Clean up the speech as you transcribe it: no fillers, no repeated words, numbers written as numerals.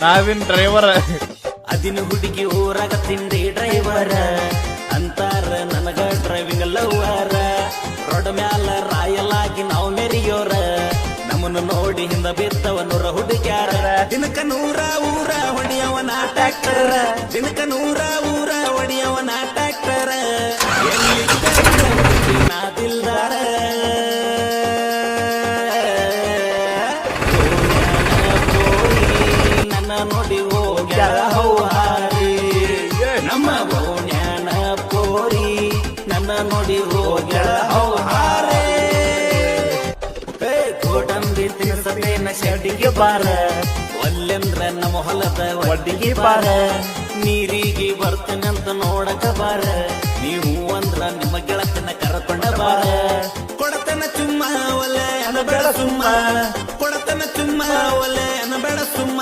ನಾವಿನ್ driver ಅದಿನ ಹುಡುಗಿ ಊರಾಗ ತಿಂಡಿ ಡ್ರೈವರ್ ಅಂತಾರ ನನಗ ಡ್ರೈವಿಂಗ್ ಲವರ ರೋಡ್ ಮ್ಯಾಲ ರಾಯಲಾಗಿ ನಾವು ಮೆರಿಯೋರ ನಮ್ಮನ್ನು ನೋಡಿ ಹಿಂದ ಬಿತ್ತವ ನೂರ ಹುಡುಗ್ಯಾರ ದಿನಕ ನೂರ ಊರ ಹೊಡಿಯವನ ಟ್ಯಾಕ್ಟರ್ ದಿನಕ ನೂರ ಊರ ಹೊಡಿಯವನ ಟ್ಯಾಕ್ಟರ್ ದಿಲ್ದಾರ ನನ್ನ ನೋಡಿ ಹೋಗ್ಯಾರ ಹೌಹಾರಿ ನಮ್ಮ ಗೋಣ್ಯಾನ ಪೋರಿ ನನ್ನ ನೋಡಿ ಹೋಗ್ಯಾರ ಹೌಹಾರಿ ಗೋಡಂಬಿ ತಿನ್ಸತೇನ ಶೆಡಿಗೆ ಬಾರ ಒಲ್ಲೆಂದ್ರ ನಮ್ಮ ಹೊಲದ ಒಡ್ಡಿಗೆ ಬಾರ ನೀರಿಗೆ ಬರ್ತೇನಂತ ನೋಡಕ ಬಾರ ನೀವು ಅಂದ್ರ ನಿಮ್ಮ ಗೆಳತನ ಕರ್ಕೊಂಡ ಬಾರ ಕೊಡತನ ಚುಮ್ಮ ಒಲೆ ಅನ ಬೇಡ ಸುಮ್ಮ ಕೊಡತನ ಚುಮ್ಮ ಒಲೆ ಅನ ಬೇಡ ಸುಮ್ಮ